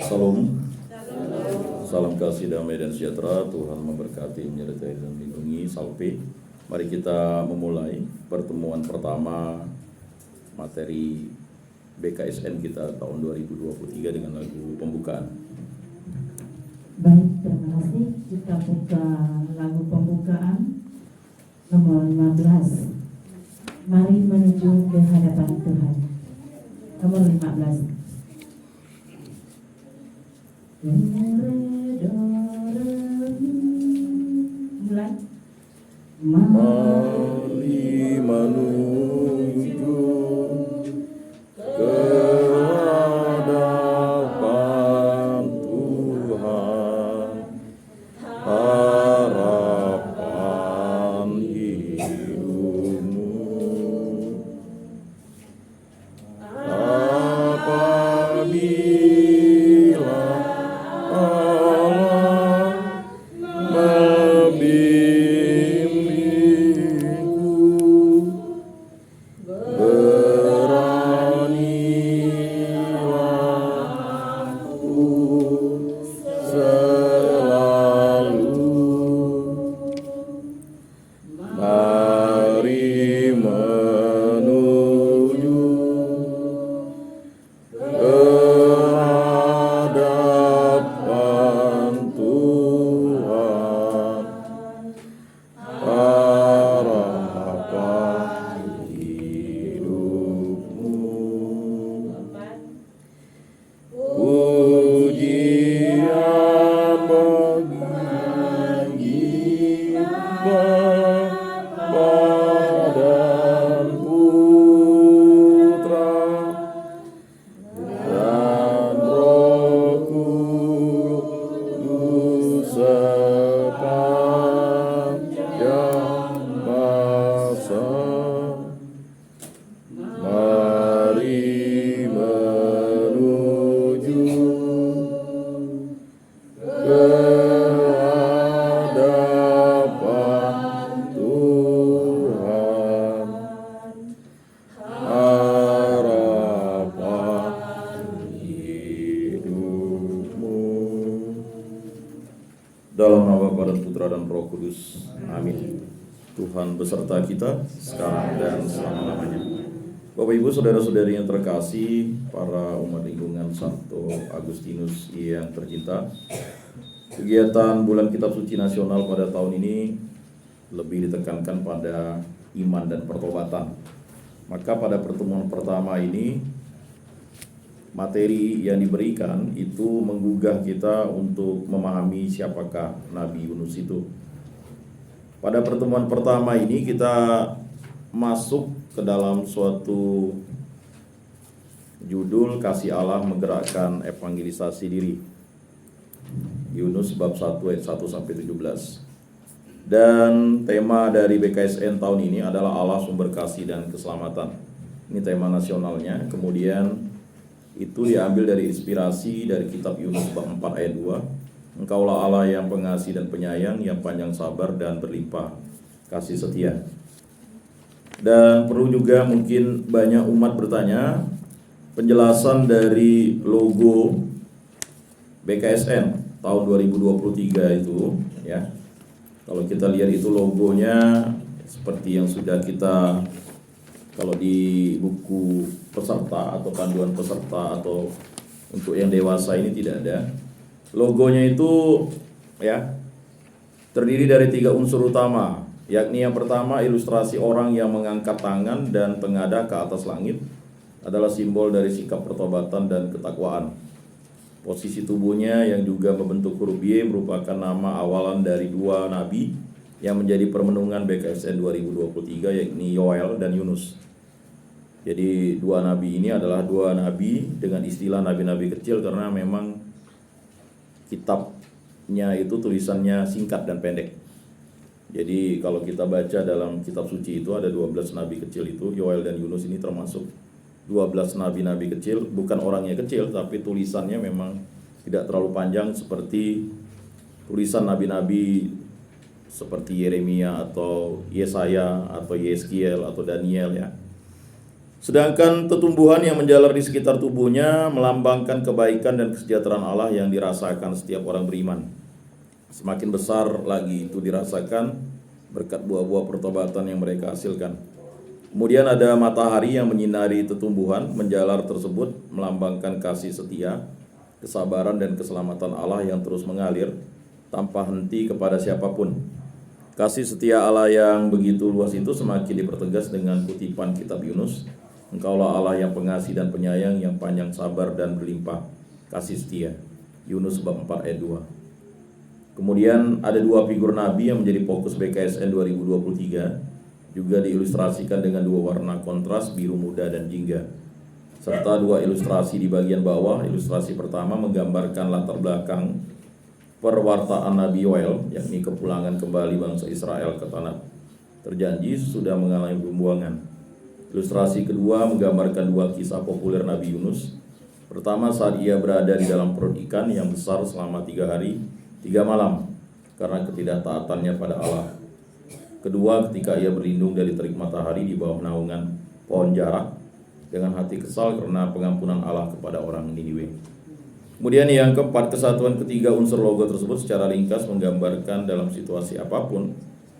Salam, salam kasih damai dan sejahtera. Tuhan memberkati, menyertai dan melindungi. Salve. Mari kita memulai pertemuan pertama materi BKSN kita tahun 2023 dengan lagu pembukaan. Baik, terima kasih. Kita buka lagu pembukaan nomor 15. Mari menuju ke hadapan Tuhan. Nomor 15. Mulai. Mari menuju ke hadapan Tuhan, harapan hidupmu. Apabila Allah membimbingku, beranilah aku selalu. Mari menuju ke hadapan Tuhan, harapan hidupmu. Pujian bagi Bapa dan Putra dan Roh Kudus sepanjang masa. Mari menuju ke hadapan Tuhan, harapan hidupmu. Dalam nama Bapa dan Putra dan Roh Kudus. Amin. Tuhan beserta kita sekarang dan selama-lamanya. Bapak Ibu saudara-saudari yang terkasih, para umat lingkungan Santo Agustinus yang tercinta, kegiatan Bulan Kitab Suci Nasional pada tahun ini lebih ditekankan pada iman dan pertobatan. Maka pada pertemuan pertama ini, materi yang diberikan itu menggugah kita untuk memahami siapakah Nabi Yunus itu. Pada pertemuan pertama ini kita masuk ke dalam suatu judul kasih Allah menggerakkan evangelisasi diri. Yunus bab 1 ayat 1 sampai 17. Dan tema dari BKSN tahun ini adalah Allah sumber kasih dan keselamatan. Ini tema nasionalnya. Kemudian itu diambil dari inspirasi dari kitab Yunus bab 4 ayat 2. Engkaulah Allah yang pengasih dan penyayang, yang panjang sabar dan berlimpah kasih setia. Dan perlu juga mungkin banyak umat bertanya penjelasan dari logo BKSN tahun 2023 itu ya. Kalau kita lihat itu logonya seperti yang sudah kita, kalau di buku peserta atau panduan peserta atau untuk yang dewasa ini tidak ada. Logonya itu ya terdiri dari 3 unsur utama, yakni yang pertama ilustrasi orang yang mengangkat tangan dan tengadah ke atas langit adalah simbol dari sikap pertobatan dan ketakwaan. Posisi tubuhnya yang juga membentuk huruf Y merupakan nama awalan dari 2 nabi yang menjadi permenungan BKSN 2023, yakni Yoel dan Yunus. Jadi 2 nabi ini adalah 2 nabi dengan istilah nabi-nabi kecil karena memang kitabnya itu tulisannya singkat dan pendek. Jadi kalau kita baca dalam kitab suci itu ada 12 nabi kecil itu, Yoel dan Yunus ini termasuk 12 nabi-nabi kecil, bukan orangnya kecil tapi tulisannya memang tidak terlalu panjang seperti tulisan nabi-nabi seperti Yeremia atau Yesaya atau Yeskiel atau Daniel ya. Sedangkan tetumbuhan yang menjalar di sekitar tubuhnya melambangkan kebaikan dan kesejahteraan Allah yang dirasakan setiap orang beriman. Semakin besar lagi itu dirasakan berkat buah-buah pertobatan yang mereka hasilkan. Kemudian ada matahari yang menyinari tetumbuhan menjalar tersebut melambangkan kasih setia, kesabaran dan keselamatan Allah yang terus mengalir tanpa henti kepada siapapun. Kasih setia Allah yang begitu luas itu semakin dipertegas dengan kutipan kitab Yunus. Engkaulah Allah yang pengasih dan penyayang, yang panjang sabar dan berlimpah kasih setia. Yunus bab 4 ayat 2. Kemudian ada dua figur Nabi yang menjadi fokus BKSN 2023, juga diilustrasikan dengan dua warna kontras biru muda dan jingga, serta dua ilustrasi di bagian bawah. Ilustrasi pertama menggambarkan latar belakang perwartaan Nabi Yoel, yakni kepulangan kembali bangsa Israel ke tanah terjanji sudah mengalami pembuangan. Ilustrasi kedua menggambarkan dua kisah populer Nabi Yunus. Pertama, saat ia berada di dalam perut ikan yang besar selama 3 hari 3 malam karena ketidaktaatannya pada Allah. Kedua, ketika ia berlindung dari terik matahari di bawah naungan pohon jarak dengan hati kesal karena pengampunan Allah kepada orang Niniwe. Kemudian yang keempat, kesatuan ketiga unsur logo tersebut secara ringkas menggambarkan dalam situasi apapun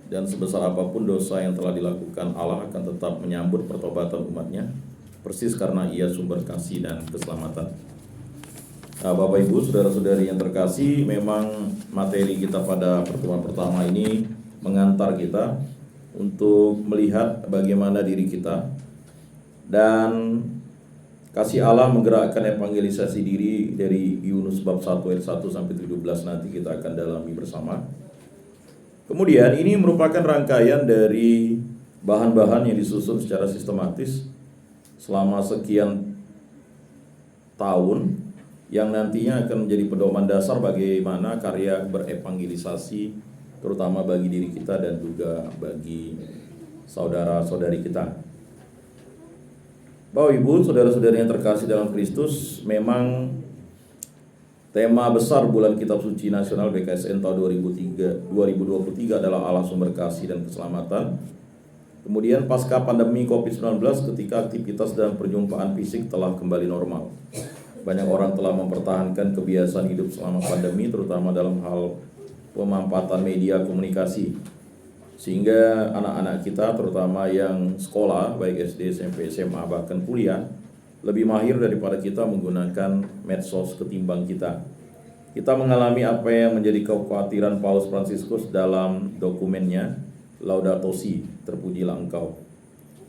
dan sebesar apapun dosa yang telah dilakukan, Allah akan tetap menyambut pertobatan umatnya, persis karena ia sumber kasih dan keselamatan. Nah, Bapak Ibu, saudara-saudari yang terkasih, memang materi kita pada pertemuan pertama ini mengantar kita untuk melihat bagaimana diri kita, dan kasih Allah menggerakkan evangelisasi diri dari Yunus bab 1 ayat 1 sampai 17 nanti kita akan dalami bersama. Kemudian ini merupakan rangkaian dari bahan-bahan yang disusun secara sistematis selama sekian tahun yang nantinya akan menjadi pedoman dasar bagaimana karya berevangelisasi terutama bagi diri kita dan juga bagi saudara-saudari kita. Bapak Ibu, saudara-saudari yang terkasih dalam Kristus, memang tema besar bulan Kitab Suci Nasional BKSN tahun 2023 adalah Allah sumber kasih dan keselamatan. Kemudian pasca pandemi COVID-19, ketika aktivitas dan perjumpaan fisik telah kembali normal, banyak orang telah mempertahankan kebiasaan hidup selama pandemi, terutama dalam hal pemampatan media komunikasi. Sehingga anak-anak kita, terutama yang sekolah, baik SD, SMP, SMA, bahkan kuliah, lebih mahir daripada kita menggunakan medsos ketimbang kita. Kita mengalami apa yang menjadi kekhawatiran Paus Fransiskus dalam dokumennya Laudato Si, terpujilah engkau.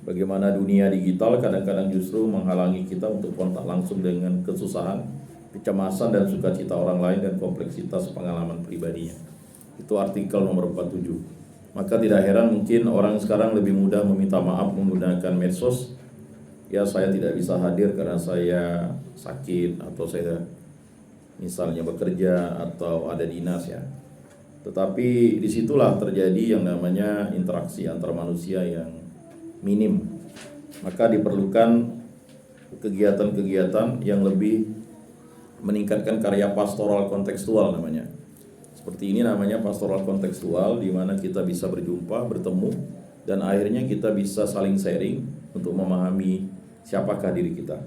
Bagaimana dunia digital kadang-kadang justru menghalangi kita untuk kontak langsung dengan kesusahan, kecemasan dan sukacita orang lain dan kompleksitas pengalaman pribadinya. Itu artikel nomor 47. Maka tidak heran mungkin orang sekarang lebih mudah meminta maaf menggunakan medsos. Ya, saya tidak bisa hadir karena saya sakit atau saya misalnya bekerja atau ada dinas ya. Tetapi disitulah terjadi yang namanya interaksi antar manusia yang minim. Maka diperlukan kegiatan-kegiatan yang lebih meningkatkan karya pastoral kontekstual namanya. Seperti ini namanya pastoral kontekstual, di mana kita bisa berjumpa, bertemu, dan akhirnya kita bisa saling sharing untuk memahami siapakah diri kita.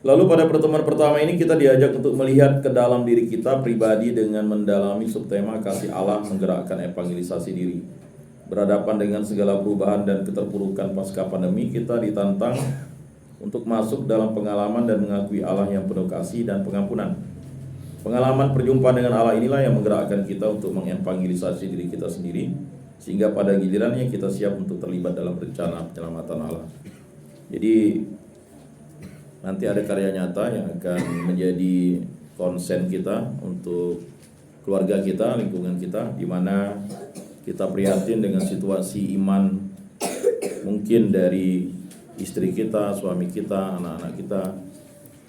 Lalu pada pertemuan pertama ini kita diajak untuk melihat ke dalam diri kita pribadi dengan mendalami subtema kasih Allah menggerakkan evangelisasi diri. Berhadapan dengan segala perubahan dan keterpurukan pasca pandemi, kita ditantang untuk masuk dalam pengalaman dan mengakui Allah yang penuh kasih dan pengampunan. Pengalaman perjumpaan dengan Allah inilah yang menggerakkan kita untuk mengevangelisasi diri kita sendiri, sehingga pada gilirannya kita siap untuk terlibat dalam rencana penyelamatan Allah. Jadi nanti ada karya nyata yang akan menjadi konsen kita untuk keluarga kita, lingkungan kita, di mana kita prihatin dengan situasi iman mungkin dari istri kita, suami kita, anak-anak kita,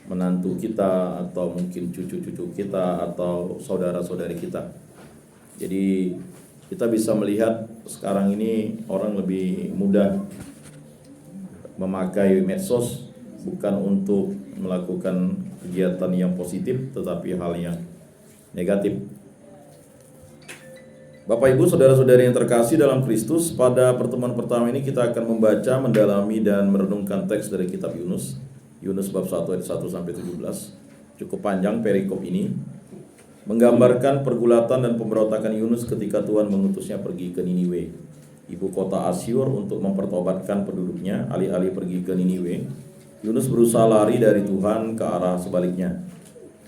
menantu kita, atau mungkin cucu-cucu kita, atau saudara-saudari kita. Jadi kita bisa melihat sekarang ini orang lebih mudah memakai medsos bukan untuk melakukan kegiatan yang positif, tetapi hal yang negatif. Bapak Ibu saudara-saudari yang terkasih dalam Kristus, pada pertemuan pertama ini kita akan membaca, mendalami dan merenungkan teks dari kitab Yunus. Yunus bab 1 ayat 1 sampai 17. Cukup panjang perikop ini, menggambarkan pergulatan dan pemberontakan Yunus ketika Tuhan mengutusnya pergi ke Niniwe, ibu kota Asyur, untuk mempertobatkan penduduknya. Alih-alih pergi ke Niniwe, Yunus berusaha lari dari Tuhan ke arah sebaliknya,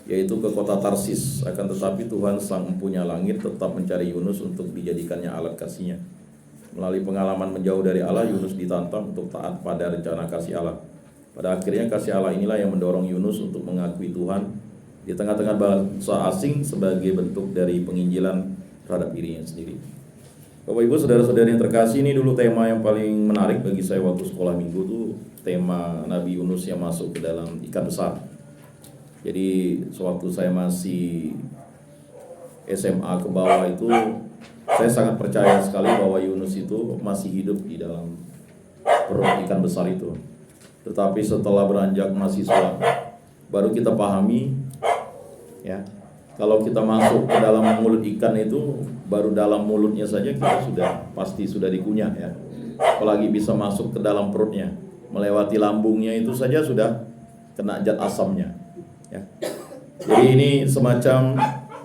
yaitu ke kota Tarsis. Akan tetapi Tuhan Sang Empunya Langit tetap mencari Yunus untuk dijadikannya alat kasih-Nya. Melalui pengalaman menjauh dari Allah, Yunus ditantang untuk taat pada rencana kasih Allah. Pada akhirnya kasih Allah inilah yang mendorong Yunus untuk mengakui Tuhan di tengah-tengah bangsa asing sebagai bentuk dari penginjilan terhadap dirinya sendiri. Bapak Ibu saudara-saudari yang terkasih, ini dulu tema yang paling menarik bagi saya waktu sekolah minggu tuh, tema Nabi Yunus yang masuk ke dalam ikan besar. Jadi sewaktu saya masih SMA ke bawah itu, saya sangat percaya sekali bahwa Yunus itu masih hidup di dalam perut ikan besar itu. Tetapi setelah beranjak mahasiswa, baru kita pahami, ya, kalau kita masuk ke dalam mulut ikan itu, baru dalam mulutnya saja kita pasti sudah dikunyah, ya. Apalagi bisa masuk ke dalam perutnya, melewati lambungnya itu saja sudah kena zat asamnya. Ya. Jadi ini semacam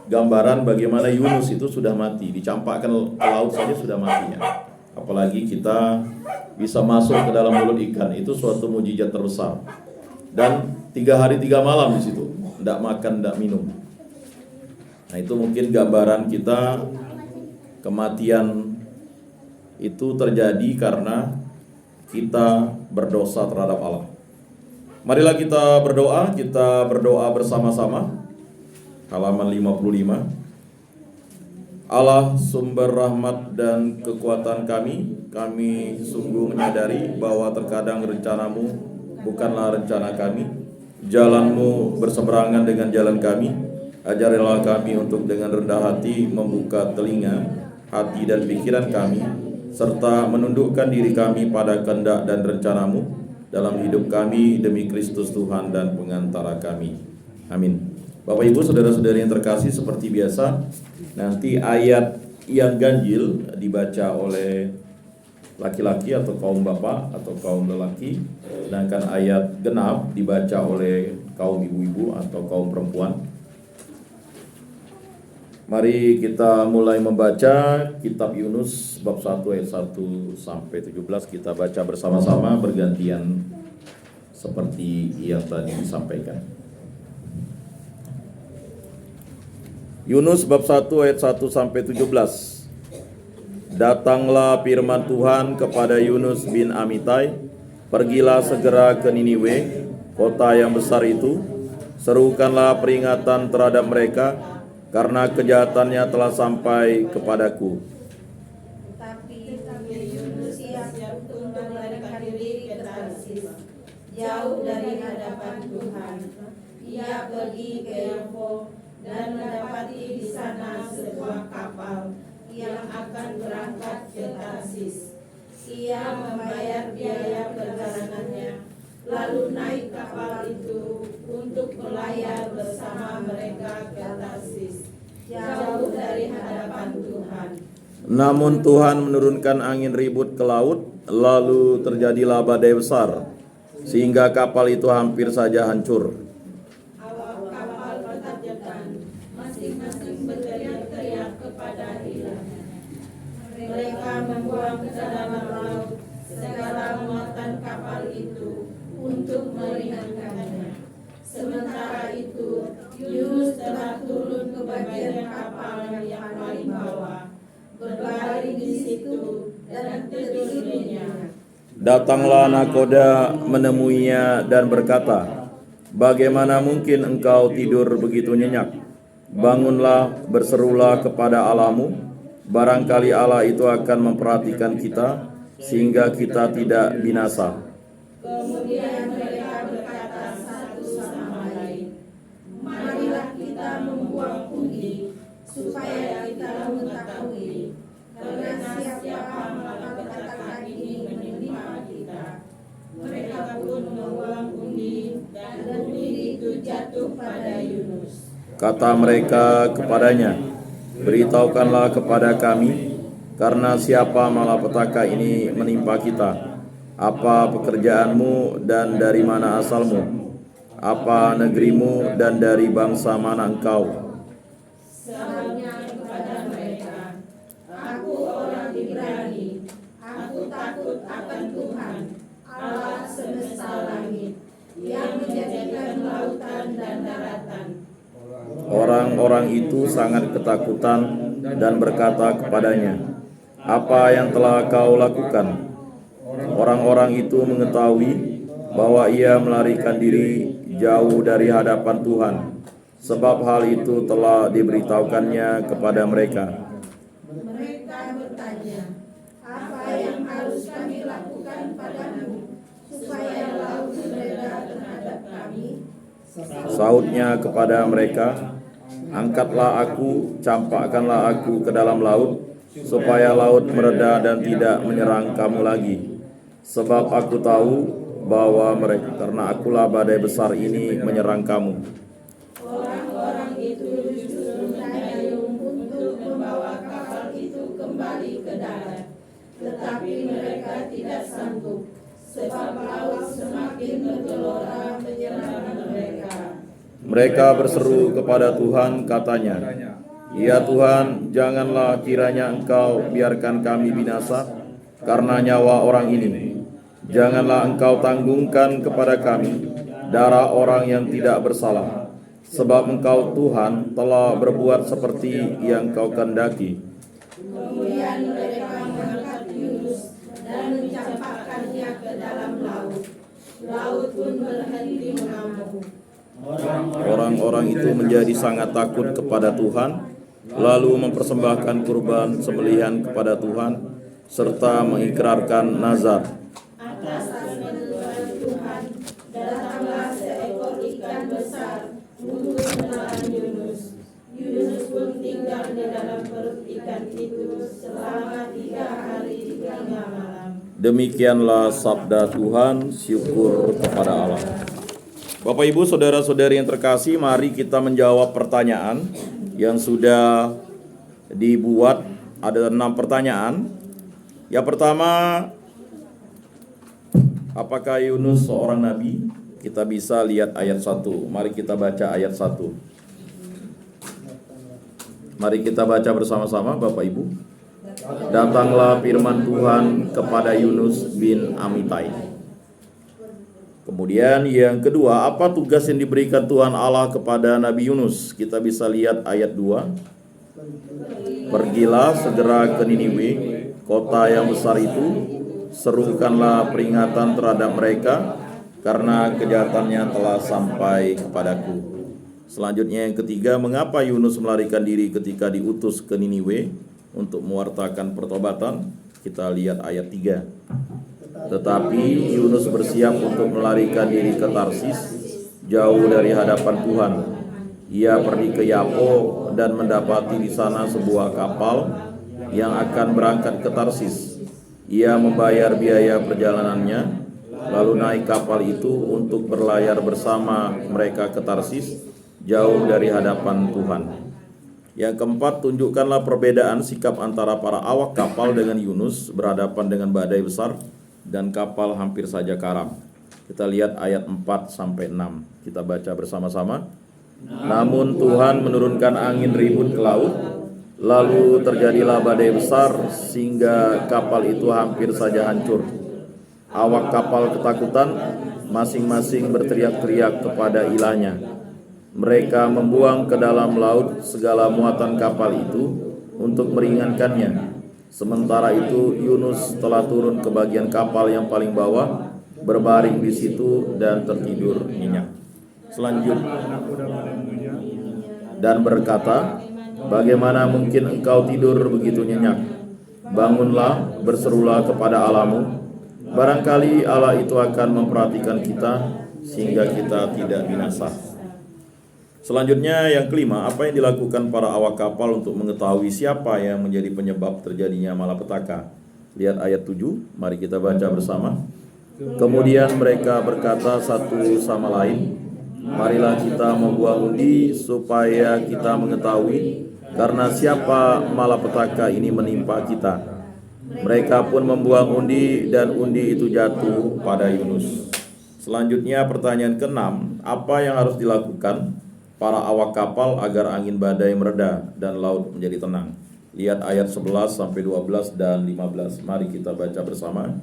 gambaran bagaimana Yunus itu sudah mati, dicampakkan ke laut saja sudah mati, ya. Apalagi kita bisa masuk ke dalam mulut ikan, itu suatu mujizat terbesar. Dan 3 hari 3 malam di situ, tidak makan, tidak minum. Nah, itu mungkin gambaran kita, kematian itu terjadi karena kita berdosa terhadap Allah. Marilah kita berdoa bersama-sama. Halaman 55. Allah sumber rahmat dan kekuatan kami sungguh menyadari bahwa terkadang rencanamu bukanlah rencana kami, jalanmu berseberangan dengan jalan kami. Ajarilah kami untuk dengan rendah hati membuka telinga, hati dan pikiran kami, serta menundukkan diri kami pada kehendak dan rencanamu dalam hidup kami demi Kristus Tuhan dan pengantara kami. Amin. Bapak Ibu saudara-saudari yang terkasih, seperti biasa nanti ayat yang ganjil dibaca oleh laki-laki atau kaum bapak atau kaum lelaki, sedangkan ayat genap dibaca oleh kaum ibu-ibu atau kaum perempuan. Mari kita mulai membaca kitab Yunus bab 1 ayat 1 sampai 17. Kita baca bersama-sama bergantian seperti yang tadi disampaikan. Yunus bab 1 ayat 1 sampai 17. Datanglah firman Tuhan kepada Yunus bin Amitai, pergilah segera ke Niniwe, kota yang besar itu, serukanlah peringatan terhadap mereka, karena kejahatannya telah sampai kepadaku. Tapi Yunus siap untuk melarikan diri ke Tarsis, jauh dari hadapan Tuhan. Ia pergi ke Yopo dan mendapati di sana sebuah kapal yang akan berangkat ke Tarsis. Ia membayar biaya perjalanannya, lalu naik kapal itu untuk melayar bersama mereka ke Tarsis, jauh dari hadapan Tuhan. Namun Tuhan menurunkan angin ribut ke laut, lalu terjadilah badai besar, sehingga kapal itu hampir saja hancur. Awak kapal bertabrakan, masing-masing berteriak-teriak kepada Ilah. Mereka membuang ke dalam laut segala muatan kapal itu untuk meringankannya. Sementara itu, Yunus telah turun ke bagian kapal yang paling bawah, berbaring di situ dan tidurnya. Datanglah nakoda menemuinya dan berkata, "Bagaimana mungkin engkau tidur begitu nyenyak? Bangunlah, berserulah kepada Allahmu. Barangkali Allah itu akan memperhatikan kita, sehingga kita tidak binasa." Kemudian mereka berkata satu sama lain, "Marilah kita membuang pundi, supaya kita mengetahui karena siapa malapetaka ini menimpa kita." Mereka pun membuang pundi, dan pundi itu jatuh pada Yunus. Kata mereka kepadanya, Beritahukanlah kepada kami, karena siapa malapetaka ini menimpa kita? Apa pekerjaanmu dan dari mana asalmu? Apa negerimu dan dari bangsa mana engkau? Sahutnya kepada mereka, aku orang Ibrani, aku takut akan Tuhan, Allah semesta langit, yang menjadikan lautan dan daratan. Orang-orang itu sangat ketakutan dan berkata kepadanya, apa yang telah kau lakukan? Orang-orang itu mengetahui bahwa ia melarikan diri jauh dari hadapan Tuhan, sebab hal itu telah diberitahukannya kepada mereka. Mereka bertanya, apa yang harus kami lakukan padamu, supaya laut mereda terhadap kami? Sahutnya kepada mereka, angkatlah aku, campakkanlah aku ke dalam laut, supaya laut mereda dan tidak menyerang kamu lagi. Sebab aku tahu bahwa mereka, karena akulah badai besar ini menyerang kamu. Orang-orang itu justru mendayung untuk membawa kapal itu kembali ke darat, tetapi mereka tidak sanggup, sebab laut semakin bergelora menyerang mereka. Mereka berseru kepada Tuhan, katanya, ya Tuhan, janganlah kiranya Engkau biarkan kami binasa karena nyawa orang ini. Janganlah Engkau tanggungkan kepada kami darah orang yang tidak bersalah, sebab Engkau Tuhan telah berbuat seperti yang Kau kehendaki. Kemudian mereka mengangkat Yunus dan mencampakkannya ke dalam laut. Laut pun berhenti mengamuk. Orang-orang itu menjadi sangat takut kepada Tuhan, lalu mempersembahkan kurban sembelihan kepada Tuhan, serta mengikrarkan nazar. Atas permintaan Tuhan, datanglah seekor ikan besar untuk menelan Yunus. Yunus pun tinggal di dalam perut ikan itu selama 3 hari 3 malam. Demikianlah sabda Tuhan, syukur kepada Allah. Bapak Ibu, saudara-saudari yang terkasih, mari kita menjawab pertanyaan yang sudah dibuat. Ada 6 pertanyaan. Yang pertama, apakah Yunus seorang nabi? Kita bisa lihat ayat 1. Mari kita baca ayat 1. Mari kita baca bersama-sama, Bapak Ibu. Datanglah firman Tuhan kepada Yunus bin Amitai. Kemudian yang kedua, apa tugas yang diberikan Tuhan Allah kepada Nabi Yunus? Kita bisa lihat ayat 2. Pergilah segera ke Niniwe, kota yang besar itu, serukanlah peringatan terhadap mereka, karena kejahatannya telah sampai kepadaku. Selanjutnya yang ketiga, mengapa Yunus melarikan diri ketika diutus ke Niniwe untuk mewartakan pertobatan? Kita lihat ayat 3. Tetapi Yunus bersiap untuk melarikan diri ke Tarsis, jauh dari hadapan Tuhan. Ia pergi ke Yapo dan mendapati di sana sebuah kapal yang akan berangkat ke Tarsis. Ia membayar biaya perjalanannya, lalu naik kapal itu untuk berlayar bersama mereka ke Tarsis, jauh dari hadapan Tuhan. Yang keempat, tunjukkanlah perbedaan sikap antara para awak kapal dengan Yunus berhadapan dengan badai besar dan kapal hampir saja karam. Kita lihat ayat 4-6. Kita baca bersama-sama. Namun Tuhan menurunkan angin ribut ke laut, lalu terjadilah badai besar sehingga kapal itu hampir saja hancur. Awak kapal ketakutan, masing-masing berteriak-teriak kepada ilahnya. Mereka membuang ke dalam laut segala muatan kapal itu untuk meringankannya. Sementara itu Yunus telah turun ke bagian kapal yang paling bawah, berbaring di situ dan tertidur nyenyak. Selanjutnya, dan berkata, bagaimana mungkin engkau tidur begitu nyenyak? Bangunlah, berserulah kepada Allahmu. Barangkali Allah itu akan memperhatikan kita sehingga kita tidak binasa. Selanjutnya yang kelima, apa yang dilakukan para awak kapal untuk mengetahui siapa yang menjadi penyebab terjadinya malapetaka? Lihat ayat 7, mari kita baca bersama. Kemudian mereka berkata satu sama lain, marilah kita membuat undi supaya kita mengetahui karena siapa malapetaka ini menimpa kita. Mereka pun membuang undi dan undi itu jatuh pada Yunus. Selanjutnya pertanyaan ke-6, apa yang harus dilakukan para awak kapal agar angin badai mereda dan laut menjadi tenang? Lihat ayat 11 sampai 12 dan 15. Mari kita baca bersama.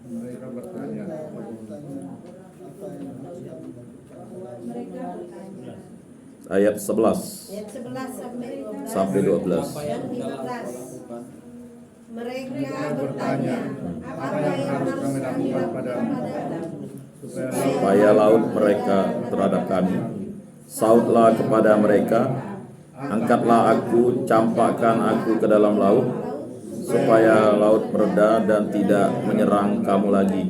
Mereka bertanya, Ayat 11 Ayat 11 sampai 12. dan 15. Mereka bertanya, apa yang harus kami lakukan padamu Supaya laut mereka terhadap kami. Sautlah kepada mereka, angkatlah aku, campakkan aku ke dalam laut, supaya laut mereda dan tidak menyerang kamu lagi.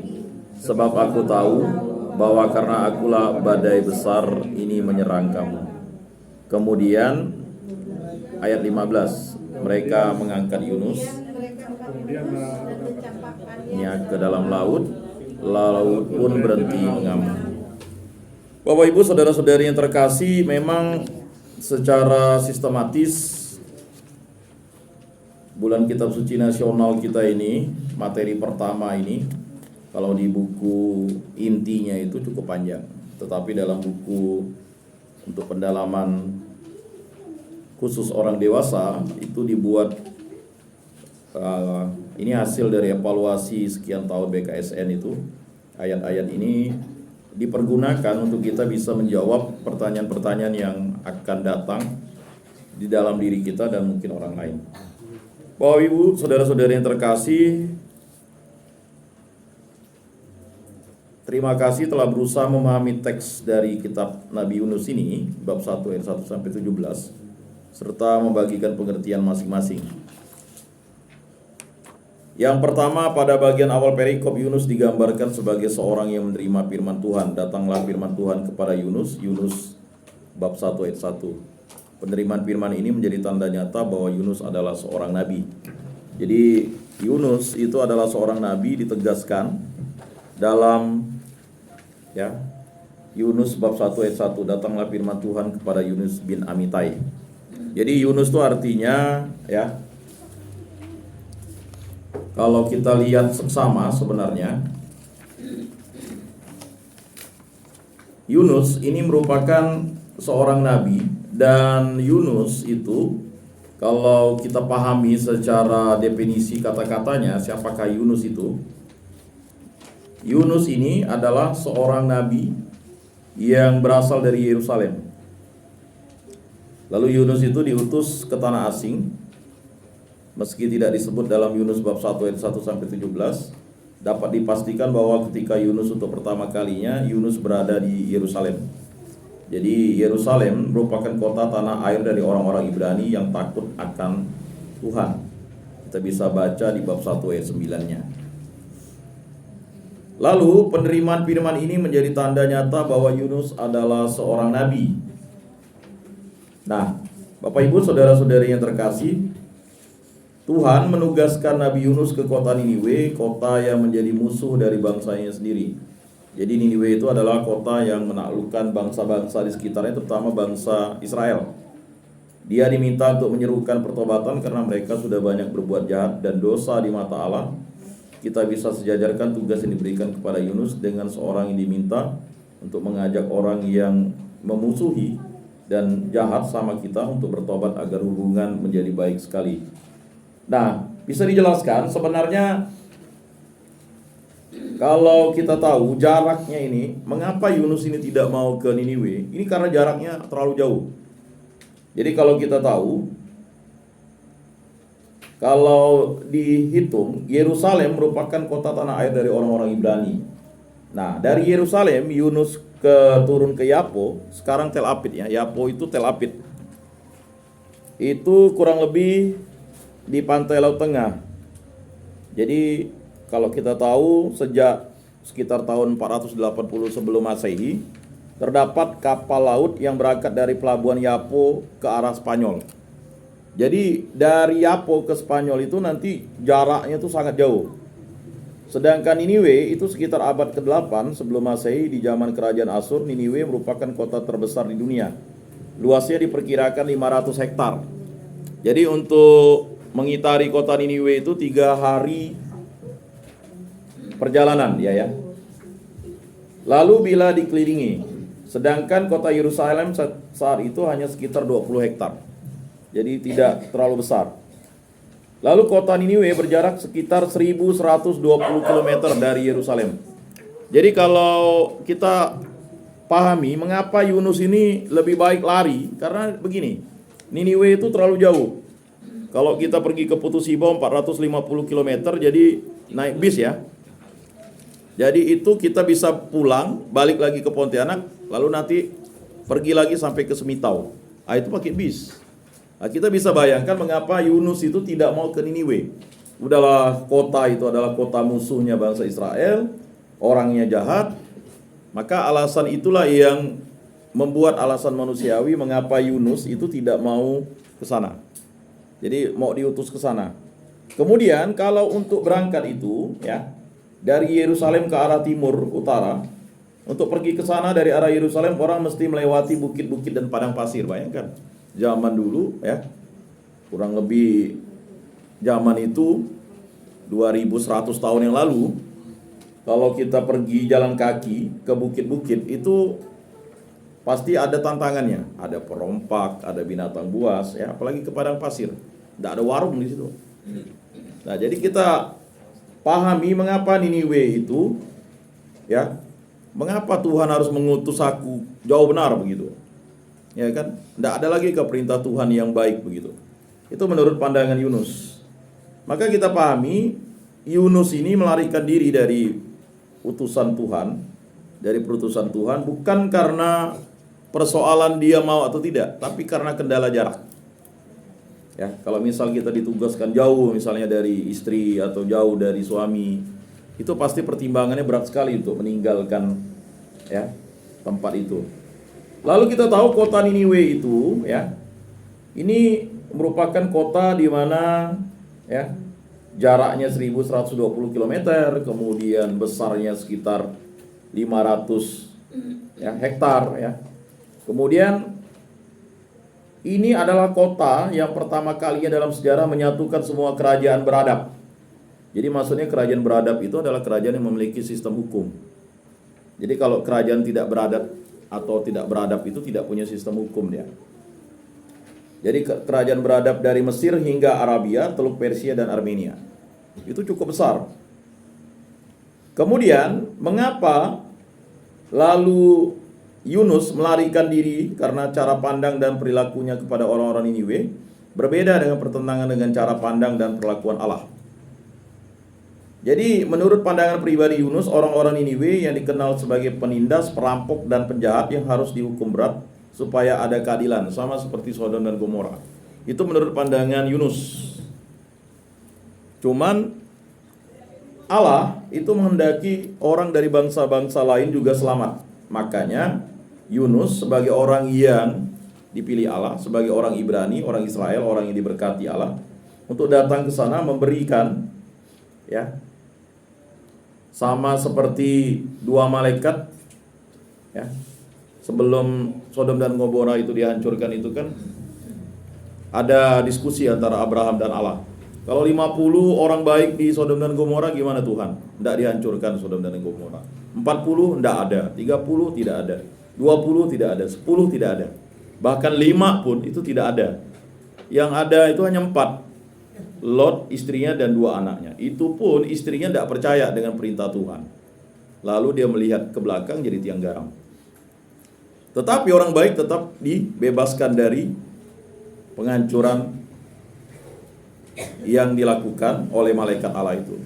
Sebab aku tahu bahwa karena akulah badai besar ini menyerang kamu. Kemudian ayat 15, mereka mengangkat Yunus kemudian dan mencampakkannya ke dalam laut, laut pun berhenti mengamuk. Bapak Ibu saudara-saudari yang terkasih, memang secara sistematis bulan kitab suci nasional kita ini, materi pertama ini, kalau di buku intinya itu cukup panjang, tetapi dalam buku untuk pendalaman khusus orang dewasa itu dibuat, ini hasil dari evaluasi sekian tahun BKSN itu. Ayat-ayat ini dipergunakan untuk kita bisa menjawab pertanyaan-pertanyaan yang akan datang di dalam diri kita dan mungkin orang lain. Bapak Ibu, saudara-saudari yang terkasih, terima kasih telah berusaha memahami teks dari kitab Nabi Yunus ini, bab 1 ayat 1 sampai 17, serta membagikan pengertian masing-masing. Yang pertama, pada bagian awal perikop, Yunus digambarkan sebagai seorang yang menerima firman Tuhan. Datanglah firman Tuhan kepada Yunus, Yunus bab 1 ayat 1. Penerimaan firman ini menjadi tanda nyata bahwa Yunus adalah seorang nabi. Jadi Yunus itu adalah seorang nabi, ditegaskan dalam Yunus bab 1 ayat 1. Datanglah firman Tuhan kepada Yunus bin Amitai. Jadi Yunus itu artinya kalau kita lihat seksama sebenarnya, Yunus ini merupakan seorang nabi, dan Yunus itu kalau kita pahami secara definisi kata-katanya, siapakah Yunus itu? Yunus ini adalah seorang nabi yang berasal dari Yerusalem. Lalu Yunus itu diutus ke tanah asing. Meski tidak disebut dalam Yunus bab 1 ayat 1 sampai 17, dapat dipastikan bahwa ketika Yunus untuk pertama kalinya, Yunus berada di Yerusalem. Jadi Yerusalem merupakan kota tanah air dari orang-orang Ibrani yang takut akan Tuhan. Kita bisa baca di bab 1 ayat 9-nya. Lalu penerimaan firman ini menjadi tanda nyata bahwa Yunus adalah seorang nabi. Nah, Bapak Ibu saudara-saudari yang terkasih, Tuhan menugaskan Nabi Yunus ke kota Niniwe, kota yang menjadi musuh dari bangsanya sendiri. Jadi Niniwe itu adalah kota yang menaklukkan bangsa-bangsa di sekitarnya, terutama bangsa Israel. Dia diminta untuk menyerukan pertobatan karena mereka sudah banyak berbuat jahat dan dosa di mata Allah. Kita bisa sejajarkan tugas yang diberikan kepada Yunus dengan seorang yang diminta untuk mengajak orang yang memusuhi dan jahat sama kita untuk bertobat agar hubungan menjadi baik sekali. Nah, bisa dijelaskan sebenarnya kalau kita tahu jaraknya ini, mengapa Yunus ini tidak mau ke Niniwe? Ini karena jaraknya terlalu jauh. Jadi kalau kita tahu, kalau dihitung, Yerusalem merupakan kota tanah air dari orang-orang Ibrani. Nah, dari Yerusalem Yunus turun ke Yapo, sekarang Tel Aviv ya. Yapo itu Tel Aviv. Itu kurang lebih di pantai Laut Tengah. Jadi kalau kita tahu sejak sekitar tahun 480 sebelum Masehi terdapat kapal laut yang berangkat dari pelabuhan Yapo ke arah Spanyol. Jadi dari Yapo ke Spanyol itu nanti jaraknya itu sangat jauh. Sedangkan Niniwe itu sekitar abad ke-8 sebelum Masehi, di zaman kerajaan Asyur, Niniwe merupakan kota terbesar di dunia. Luasnya diperkirakan 500 hektar. Jadi untuk mengitari kota Niniwe itu 3 hari perjalanan ya. Lalu bila dikelilingi, sedangkan kota Yerusalem saat itu hanya sekitar 20 hektar. Jadi tidak terlalu besar. Lalu kota Niniwe berjarak sekitar 1120 km dari Yerusalem. Jadi kalau kita pahami mengapa Yunus ini lebih baik lari, karena begini, Niniwe itu terlalu jauh. Kalau kita pergi ke Putusibo 450 km, jadi naik bis ya. Jadi itu kita bisa pulang, balik lagi ke Pontianak, lalu nanti pergi lagi sampai ke Semitau. Itu pakai bis. Kita bisa bayangkan mengapa Yunus itu tidak mau ke Niniwe. Udahlah, kota itu adalah kota musuhnya bangsa Israel, orangnya jahat. Maka alasan itulah yang membuat alasan manusiawi mengapa Yunus itu tidak mau ke sana. Jadi mau diutus ke sana. Kemudian kalau untuk berangkat itu ya, dari Yerusalem ke arah timur utara, untuk pergi ke sana dari arah Yerusalem orang mesti melewati bukit-bukit dan padang pasir. Bayangkan zaman dulu ya, kurang lebih zaman itu 2100 tahun yang lalu, kalau kita pergi jalan kaki ke bukit-bukit itu pasti ada tantangannya, ada perompak, ada binatang buas ya, apalagi ke padang pasir. Tidak ada warung di situ. Nah, jadi kita pahami mengapa Niniwe itu ya, mengapa Tuhan harus mengutus aku jauh benar begitu. Ya kan? Tidak ada lagi ke perintah Tuhan yang baik begitu. Itu menurut pandangan Yunus. Maka kita pahami Yunus ini melarikan diri dari utusan Tuhan, dari perutusan Tuhan, bukan karena persoalan dia mau atau tidak, tapi karena kendala jarak. Ya, kalau misal kita ditugaskan jauh misalnya dari istri atau jauh dari suami, itu pasti pertimbangannya berat sekali untuk meninggalkan ya tempat itu. Lalu kita tahu kota Niniwe itu ya, ini merupakan kota di mana ya jaraknya 1120 km, kemudian besarnya sekitar 500 ya, hektar ya. Kemudian ini adalah kota yang pertama kalinya dalam sejarah menyatukan semua kerajaan beradab. Jadi maksudnya kerajaan beradab itu adalah kerajaan yang memiliki sistem hukum. Jadi kalau kerajaan tidak beradab atau tidak beradab itu tidak punya sistem hukum dia. Jadi kerajaan beradab dari Mesir hingga Arabia, Teluk Persia dan Armenia. Itu cukup besar. Kemudian mengapa lalu Yunus melarikan diri? Karena cara pandang dan perilakunya kepada orang-orang Niniwe berbeda dengan pertentangan dengan cara pandang dan perlakuan Allah. Jadi menurut pandangan pribadi Yunus, orang-orang Niniwe yang dikenal sebagai penindas, perampok, dan penjahat yang harus dihukum berat supaya ada keadilan, sama seperti Sodom dan Gomora. Itu menurut pandangan Yunus. Cuman Allah itu menghendaki orang dari bangsa-bangsa lain juga selamat. Makanya Yunus sebagai orang yang dipilih Allah, sebagai orang Ibrani, orang Israel, orang yang diberkati Allah, untuk datang ke sana memberikan ya, sama seperti dua malaikat ya, sebelum Sodom dan Gomora itu dihancurkan itu kan ada diskusi antara Abraham dan Allah. Kalau 50 orang baik di Sodom dan Gomora gimana Tuhan? Tidak dihancurkan Sodom dan Gomora. 40 tidak ada, 30 tidak ada, 20 tidak ada, 10 tidak ada. Bahkan 5 pun itu tidak ada. Yang ada itu hanya 4. Lot, istrinya dan 2 anaknya. Itu pun istrinya tidak percaya dengan perintah Tuhan. Lalu dia melihat ke belakang jadi tiang garam. Tetapi orang baik tetap dibebaskan dari penghancuran yang dilakukan oleh malaikat Allah itu.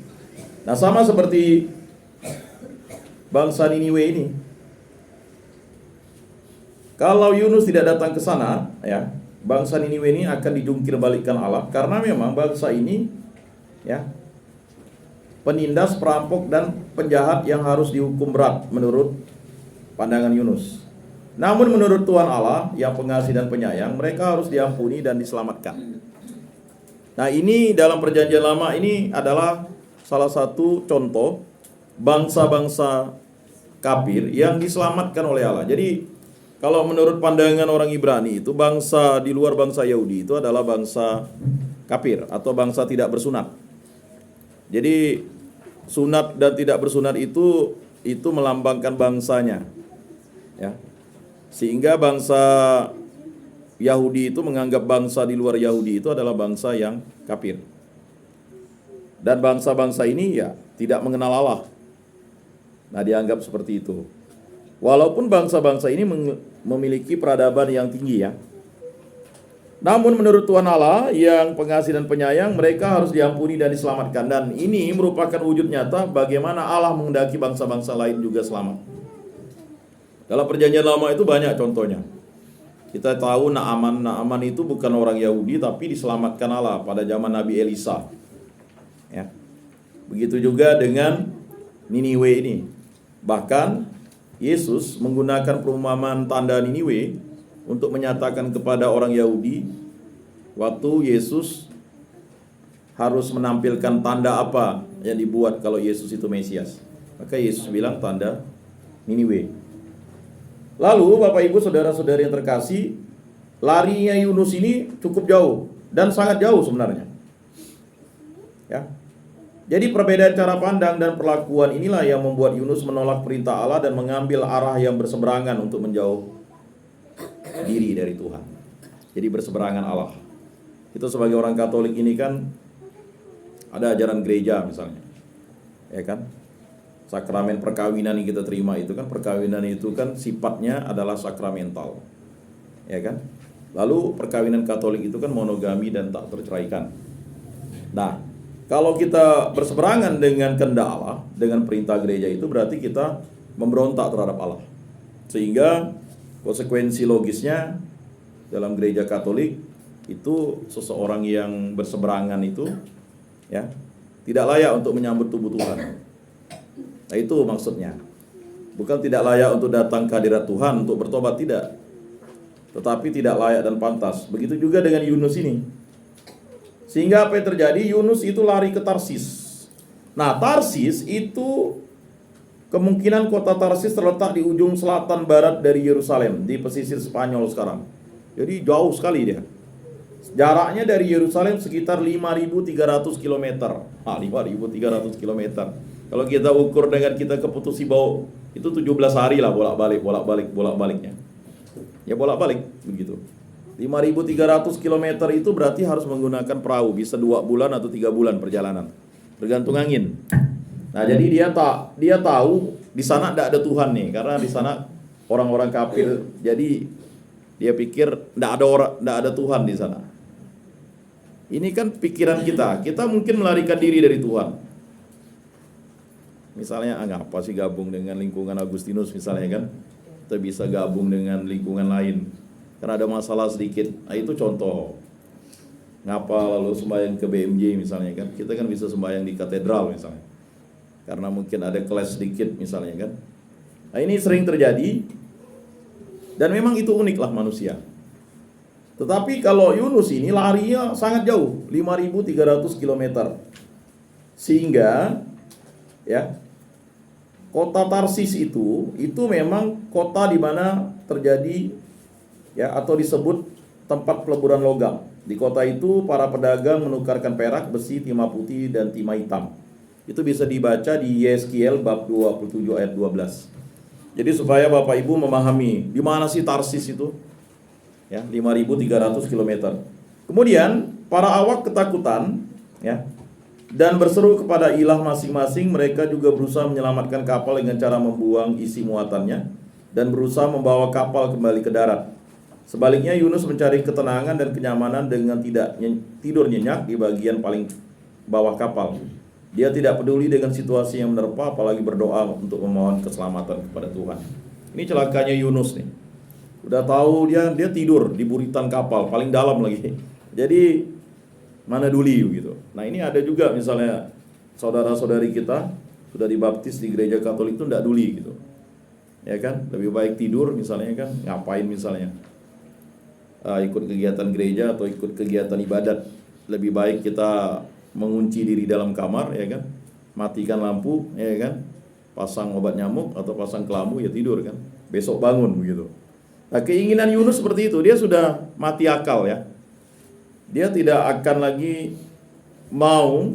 Nah, sama seperti bangsa Niniwe ini. Kalau Yunus tidak datang ke sana, ya, bangsa Niniwe ini akan dijungkir balikkan Allah, karena memang bangsa ini ya penindas, perampok dan penjahat yang harus dihukum berat menurut pandangan Yunus. Namun menurut Tuhan Allah yang pengasih dan penyayang, mereka harus diampuni dan diselamatkan. Nah, ini dalam perjanjian lama ini adalah salah satu contoh bangsa-bangsa kafir yang diselamatkan oleh Allah. Jadi kalau menurut pandangan orang Ibrani itu bangsa di luar bangsa Yahudi itu adalah bangsa kafir atau bangsa tidak bersunat. Jadi sunat dan tidak bersunat itu melambangkan bangsanya. Ya. Sehingga bangsa Yahudi itu menganggap bangsa di luar Yahudi itu adalah bangsa yang kafir. Dan bangsa-bangsa ini ya tidak mengenal Allah. Nah, dianggap seperti itu. Walaupun bangsa-bangsa ini memiliki peradaban yang tinggi ya. Namun menurut Tuhan Allah yang pengasih dan penyayang, mereka harus diampuni dan diselamatkan. Dan ini merupakan wujud nyata bagaimana Allah menghendaki bangsa-bangsa lain juga selamat. Dalam perjanjian lama itu banyak contohnya. Kita tahu Naaman itu bukan orang Yahudi tapi diselamatkan Allah pada zaman Nabi Elisa. Ya. Begitu juga dengan Niniwe ini. Bahkan Yesus menggunakan perumpamaan tanda Niniwe untuk menyatakan kepada orang Yahudi waktu Yesus harus menampilkan tanda apa yang dibuat kalau Yesus itu Mesias. Maka Yesus bilang tanda Niniwe. Lalu Bapak Ibu saudara-saudari yang terkasih, larinya Yunus ini cukup jauh dan sangat jauh sebenarnya. Ya. Jadi perbedaan cara pandang dan perlakuan inilah yang membuat Yunus menolak perintah Allah dan mengambil arah yang berseberangan untuk menjauh diri dari Tuhan. Jadi berseberangan Allah. Itu sebagai orang Katolik ini kan ada ajaran gereja misalnya. Ya kan? Sakramen perkawinan yang kita terima itu kan, perkawinan itu kan sifatnya adalah sakramental. Ya kan? Lalu perkawinan Katolik itu kan monogami dan tak terceraikan. Nah, kalau kita berseberangan dengan kehendak Allah, dengan perintah gereja itu berarti kita memberontak terhadap Allah. Sehingga konsekuensi logisnya dalam gereja Katolik itu seseorang yang berseberangan itu ya tidak layak untuk menyambut tubuh Tuhan. Nah, itu maksudnya. Bukan tidak layak untuk datang ke hadirat Tuhan untuk bertobat, tidak. Tetapi tidak layak dan pantas. Begitu juga dengan Yunus ini. Sehingga apa yang terjadi? Yunus itu lari ke Tarsis. Nah, Tarsis itu kemungkinan kota Tarsis terletak di ujung selatan barat dari Yerusalem, di pesisir Spanyol sekarang. Jadi jauh sekali dia. Jaraknya dari Yerusalem sekitar 5.300 km. 5.300 km. Kalau kita ukur dengan kita ke Putusibau, itu 17 hari lah bolak-baliknya. Ya bolak-balik begitu. 5.300 km itu berarti harus menggunakan perahu, bisa 2 bulan atau 3 bulan perjalanan, tergantung angin. Nah, jadi dia tahu di sana tidak ada Tuhan nih, karena di sana orang-orang kafir. Jadi dia pikir tidak ada Tuhan di sana. Ini kan pikiran kita mungkin melarikan diri dari Tuhan. Misalnya ngapa sih gabung dengan lingkungan Agustinus misalnya kan? Kita bisa gabung dengan lingkungan lain karena ada masalah sedikit. Nah, itu contoh. Ngapa lalu sembahyang ke BMJ misalnya kan? Kita kan bisa sembahyang di katedral misalnya. Karena mungkin ada kelas sedikit misalnya kan. Nah, ini sering terjadi. Dan memang itu unik lah manusia. Tetapi kalau Yunus ini larinya sangat jauh, 5.300 km. Sehingga ya, kota Tarsis itu memang kota di mana terjadi ya atau disebut tempat peleburan logam. Di kota itu para pedagang menukarkan perak, besi, timah putih dan timah hitam. Itu bisa dibaca di Yeskiel bab 27 ayat 12. Jadi supaya Bapak Ibu memahami di mana sih Tarsis itu? Ya, 5.300 km. Kemudian para awak ketakutan ya dan berseru kepada ilah masing-masing. Mereka juga berusaha menyelamatkan kapal dengan cara membuang isi muatannya dan berusaha membawa kapal kembali ke darat. Sebaliknya Yunus mencari ketenangan dan kenyamanan dengan tidak tidur nyenyak di bagian paling bawah kapal. Dia tidak peduli dengan situasi yang menerpa, apalagi berdoa untuk memohon keselamatan kepada Tuhan. Ini celakanya Yunus nih. Udah tahu dia tidur di buritan kapal paling dalam lagi. Jadi mana duli gitu. Nah, ini ada juga misalnya saudara-saudari kita sudah dibaptis di gereja Katolik itu tidak duli gitu. Ya kan? Lebih baik tidur misalnya kan, ngapain misalnya? Ikut kegiatan gereja atau ikut kegiatan ibadat. Lebih baik kita mengunci diri dalam kamar ya kan. Matikan lampu ya kan. Pasang obat nyamuk atau pasang kelambu ya tidur kan. Besok bangun begitu. Nah, keinginan Yunus seperti itu, dia sudah mati akal ya. Dia tidak akan lagi mau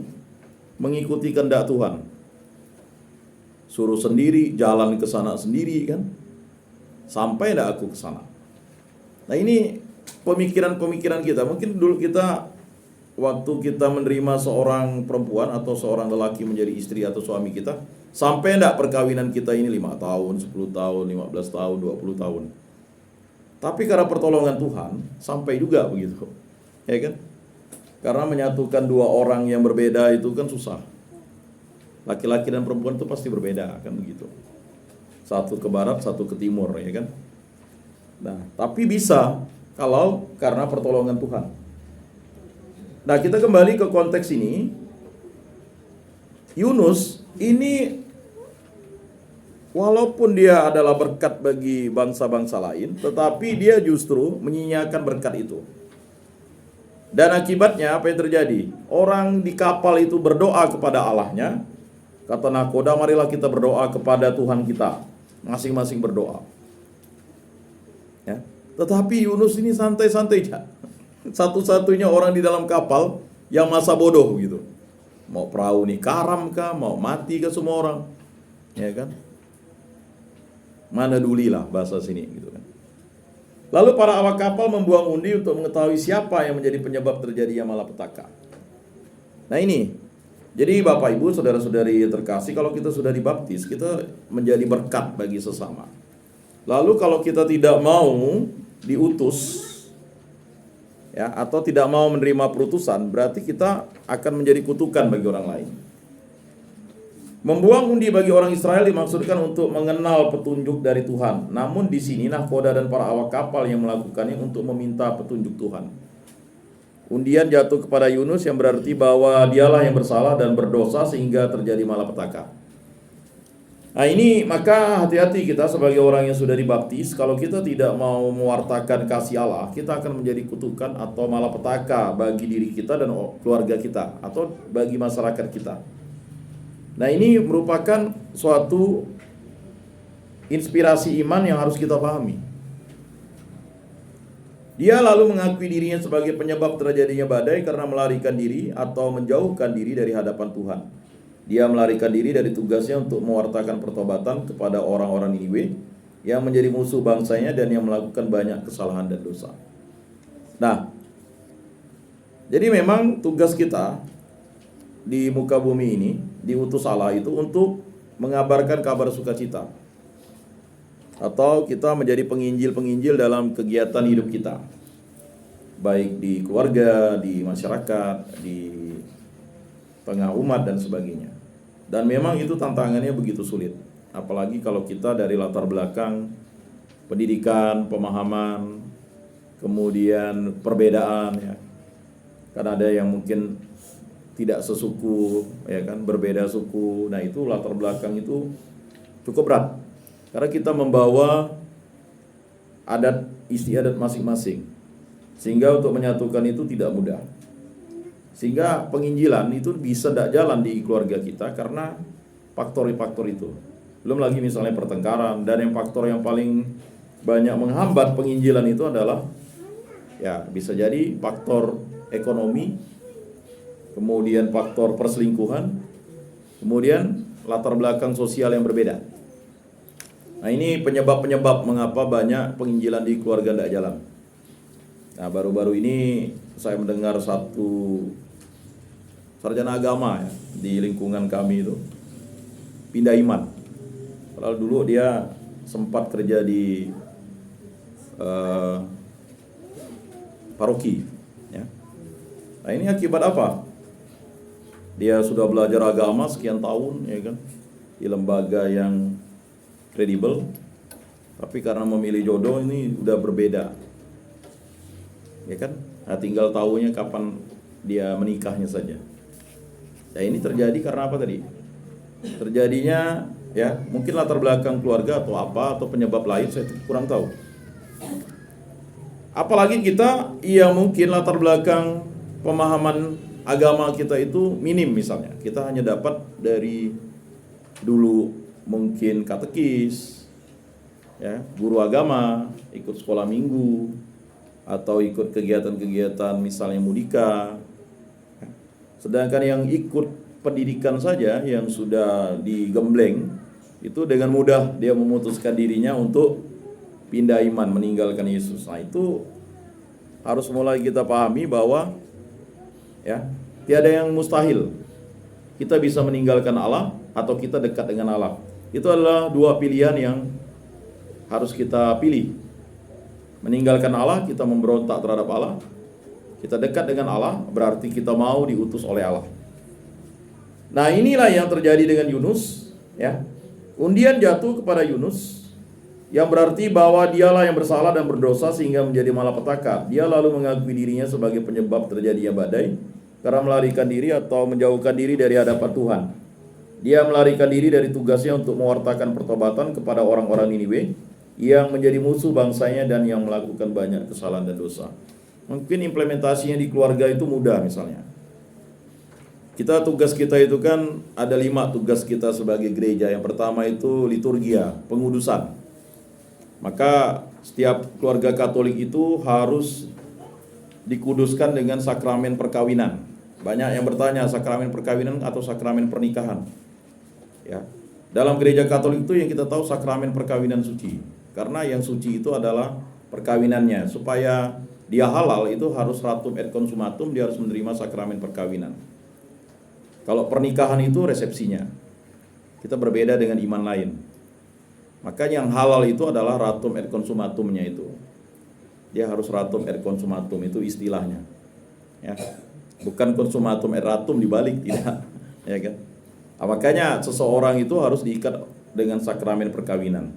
mengikuti kehendak Tuhan. Suruh sendiri, jalan ke sana sendiri kan. Sampai enggak aku ke sana. Nah, ini pemikiran-pemikiran kita. Mungkin dulu kita waktu kita menerima seorang perempuan atau seorang lelaki menjadi istri atau suami kita, sampai enggak perkawinan kita ini 5 tahun, 10 tahun, 15 tahun, 20 tahun. Tapi karena pertolongan Tuhan, sampai juga begitu. Ya kan? Karena menyatukan dua orang yang berbeda itu kan susah. Laki-laki dan perempuan itu pasti berbeda, kan begitu. Satu ke barat, satu ke timur, ya kan? Nah, tapi bisa kalau karena pertolongan Tuhan. Nah, kita kembali ke konteks ini. Yunus ini walaupun dia adalah berkat bagi bangsa-bangsa lain, tetapi dia justru menyia-nyiakan berkat itu. Dan akibatnya apa yang terjadi? Orang di kapal itu berdoa kepada Allahnya. Kata nahkoda, marilah kita berdoa kepada Tuhan kita. Masing-masing berdoa. Ya. Tetapi Yunus ini santai-santai aja. Satu-satunya orang di dalam kapal yang masa bodoh gitu. Mau perahu nih karam kah, mau mati ke semua orang. Ya kan? Mana dulilah bahasa sini gitu kan. Lalu para awak kapal membuang undi untuk mengetahui siapa yang menjadi penyebab terjadinya malapetaka. Nah ini, jadi Bapak Ibu, saudara-saudari terkasih, kalau kita sudah dibaptis, kita menjadi berkat bagi sesama. Lalu kalau kita tidak mau diutus, ya, atau tidak mau menerima perutusan, berarti kita akan menjadi kutukan bagi orang lain. Membuang undi bagi orang Israel dimaksudkan untuk mengenal petunjuk dari Tuhan. Namun di sini nahkoda dan para awak kapal yang melakukannya untuk meminta petunjuk Tuhan. Undian jatuh kepada Yunus yang berarti bahwa dialah yang bersalah dan berdosa sehingga terjadi malapetaka. Nah ini maka hati-hati kita sebagai orang yang sudah dibaptis. Kalau kita tidak mau mewartakan kasih Allah, kita akan menjadi kutukan atau malapetaka bagi diri kita dan keluarga kita, atau bagi masyarakat kita. Nah ini merupakan suatu inspirasi iman yang harus kita pahami. Dia lalu mengakui dirinya sebagai penyebab terjadinya badai karena melarikan diri atau menjauhkan diri dari hadapan Tuhan. Dia melarikan diri dari tugasnya untuk mewartakan pertobatan kepada orang-orang Niniwe yang menjadi musuh bangsanya dan yang melakukan banyak kesalahan dan dosa. Nah, jadi memang tugas kita di muka bumi ini, diutus Allah itu untuk mengabarkan kabar sukacita. Atau kita menjadi penginjil-penginjil dalam kegiatan hidup kita. Baik di keluarga, di masyarakat, di tengah umat dan sebagainya. Dan memang itu tantangannya begitu sulit. Apalagi kalau kita dari latar belakang pendidikan, pemahaman, kemudian perbedaan ya. Karena ada yang mungkin tidak sesuku, ya kan, berbeda suku. Nah itu latar belakang itu cukup berat. Karena kita membawa adat istiadat masing-masing. Sehingga untuk menyatukan itu tidak mudah. Sehingga penginjilan itu bisa tidak jalan di keluarga kita karena faktor-faktor itu. Belum lagi misalnya pertengkaran. Dan yang faktor yang paling banyak menghambat penginjilan itu adalah ya bisa jadi faktor ekonomi, kemudian faktor perselingkuhan, kemudian latar belakang sosial yang berbeda. Nah ini penyebab-penyebab mengapa banyak penginjilan di keluarga tidak jalan. Nah baru-baru ini saya mendengar satu sarjana agama ya, di lingkungan kami itu pindah iman. Padahal dulu dia sempat kerja di paroki. Ya. Nah ini akibat apa? Dia sudah belajar agama sekian tahun, ya kan, di lembaga yang kredibel, tapi karena memilih jodoh ini udah berbeda, ya kan. Nah, tinggal tahunya kapan dia menikahnya saja. Ya ini terjadi karena apa tadi? Terjadinya ya mungkin latar belakang keluarga atau apa, atau penyebab lain saya kurang tahu. Apalagi kita yang mungkin latar belakang pemahaman agama kita itu minim misalnya. Kita hanya dapat dari dulu mungkin katekis, ya, guru agama, ikut sekolah minggu, atau ikut kegiatan-kegiatan misalnya mudika. Sedangkan yang ikut pendidikan saja yang sudah digembleng, itu dengan mudah dia memutuskan dirinya untuk pindah iman, meninggalkan Yesus. Nah, itu harus mulai kita pahami bahwa ya, tiada yang mustahil. Kita bisa meninggalkan Allah atau kita dekat dengan Allah. Itu adalah dua pilihan yang harus kita pilih. Meninggalkan Allah, kita memberontak terhadap Allah. Kita dekat dengan Allah, berarti kita mau diutus oleh Allah. Nah, inilah yang terjadi dengan Yunus, ya. Undian jatuh kepada Yunus, yang berarti bahwa dialah yang bersalah dan berdosa sehingga menjadi malapetaka. Dia lalu mengakui dirinya sebagai penyebab terjadinya badai, karena melarikan diri atau menjauhkan diri dari hadapan Tuhan. Dia melarikan diri dari tugasnya untuk mewartakan pertobatan kepada orang-orang Niniwe yang menjadi musuh bangsanya dan yang melakukan banyak kesalahan dan dosa. Mungkin implementasinya di keluarga itu mudah misalnya. Tugas kita itu kan ada 5 tugas kita sebagai gereja. Yang pertama itu liturgia, pengudusan. Maka setiap keluarga Katolik itu harus dikuduskan dengan sakramen perkawinan. Banyak yang bertanya sakramen perkawinan atau sakramen pernikahan. Ya. Dalam gereja Katolik itu yang kita tahu sakramen perkawinan suci. Karena yang suci itu adalah perkawinannya. Supaya dia halal itu harus ratum et consumatum, dia harus menerima sakramen perkawinan. Kalau pernikahan itu resepsinya. Kita berbeda dengan iman lain. Maka yang halal itu adalah ratum et consumatumnya itu. Dia harus ratum et consumatum, itu istilahnya. Ya. Bukan consumatum et ratum dibalik, tidak. Ya kan? Nah, makanya seseorang itu harus diikat dengan sakramen perkawinan.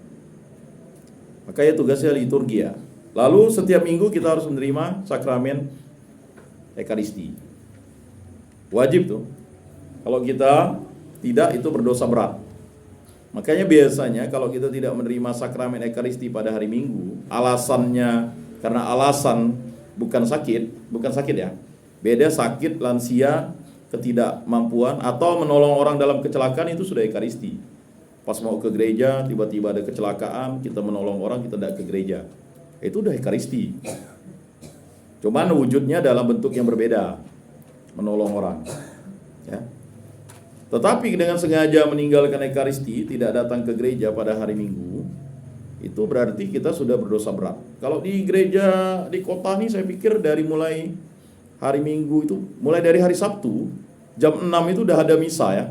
Makanya tugasnya liturgia. Lalu setiap minggu kita harus menerima sakramen Ekaristi. Wajib tuh. Kalau kita tidak, itu berdosa berat. Makanya biasanya kalau kita tidak menerima sakramen Ekaristi pada hari Minggu, alasannya karena alasan bukan sakit ya. Beda sakit, lansia, ketidakmampuan, atau menolong orang dalam kecelakaan, itu sudah Ekaristi. Pas mau ke gereja, tiba-tiba ada kecelakaan, kita menolong orang, kita tidak ke gereja. Itu udah Ekaristi. Cuman wujudnya dalam bentuk yang berbeda, menolong orang. Ya. Tetapi dengan sengaja meninggalkan Ekaristi, tidak datang ke gereja pada hari Minggu, itu berarti kita sudah berdosa berat. Kalau di gereja di kota ini, saya pikir dari mulai hari Minggu itu, mulai dari hari Sabtu, jam 6 itu udah ada misa ya.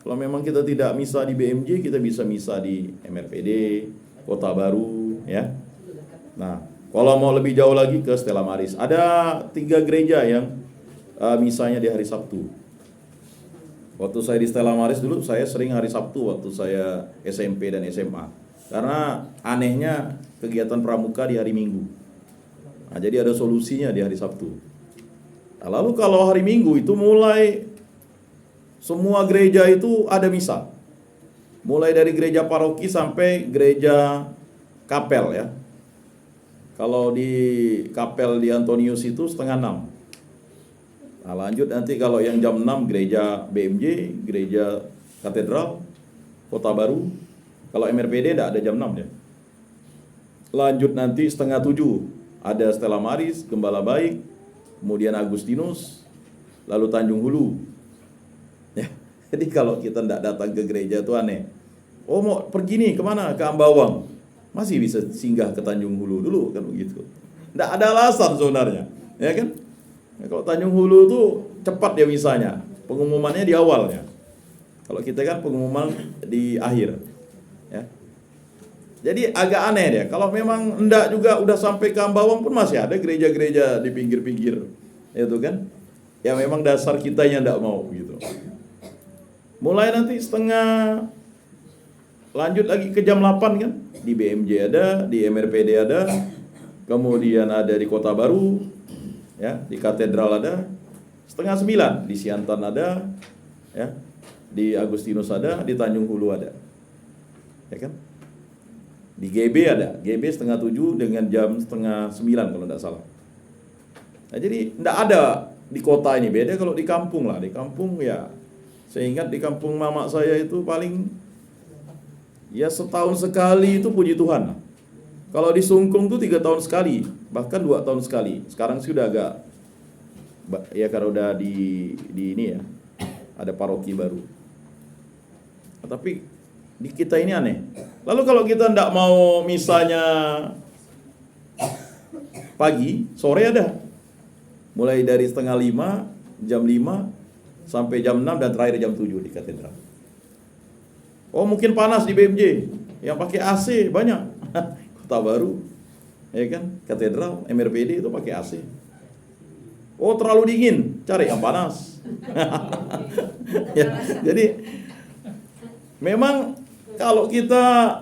Kalau memang kita tidak misa di BMJ, kita bisa misa di MRPD, Kota Baru, ya. Nah, kalau mau lebih jauh lagi ke Stella Maris. Ada 3 gereja yang misanya di hari Sabtu. Waktu saya di Stella Maris dulu, saya sering hari Sabtu waktu saya SMP dan SMA. Karena anehnya kegiatan pramuka di hari Minggu. Nah, jadi ada solusinya di hari Sabtu. Nah, lalu kalau hari Minggu itu mulai semua gereja itu ada misa. Mulai dari gereja paroki sampai gereja kapel ya. Kalau di kapel di Antonius itu 5:30. Nah, lanjut nanti kalau yang jam 6 gereja BMJ, gereja katedral, Kota Baru. Kalau MRPD tidak ada jam 6 ya. Lanjut nanti 6:30 ada Stella Maris, Gembala Baik, kemudian Agustinus, lalu Tanjung Hulu. Ya, jadi kalau kita tidak datang ke gereja itu aneh. Oh, mau pergi nih kemana? Ke Ambawang. Masih bisa singgah ke Tanjung Hulu dulu kan begitu. Tidak ada alasan sebenarnya, ya kan? Ya, kalau Tanjung Hulu tuh cepat dia misanya, pengumumannya di awalnya. Kalau kita kan pengumuman di akhir, ya. Jadi agak aneh dia. Kalau memang enggak juga udah sampai ke Ambawang pun masih ada gereja-gereja di pinggir-pinggir, itu kan? Ya memang dasar kita yang enggak mau gitu. Mulai nanti lanjut lagi ke jam 8 kan. Di BMJ ada, di MRPD ada, kemudian ada di Kota Baru, ya, di Katedral ada, 8:30 di Siantan ada, ya, di Agustinus ada, di Tanjung Hulu ada, ya kan? Di GB ada, GB 6:30 dengan jam 8:30 kalau tidak salah. Nah, jadi tidak ada di kota ini, beda kalau di kampung lah. Di kampung ya, saya ingat di kampung mama saya itu paling ya setahun sekali itu puji Tuhan. Kalau di Sungkung tuh 3 tahun sekali, bahkan 2 tahun sekali. Sekarang sih udah agak, ya karena udah di ini ya, ada paroki baru. Tapi di kita ini aneh. Lalu kalau kita ndak mau misalnya pagi, sore ada. Mulai dari setengah 5, jam 5, sampai jam 6 dan terakhir jam 7 di katedral. Oh mungkin panas di BMJ, yang pakai AC banyak. Kota Baru, ya kan, katedral, MRPD itu pakai AC. Oh terlalu dingin, cari yang panas. Ya, jadi memang kalau kita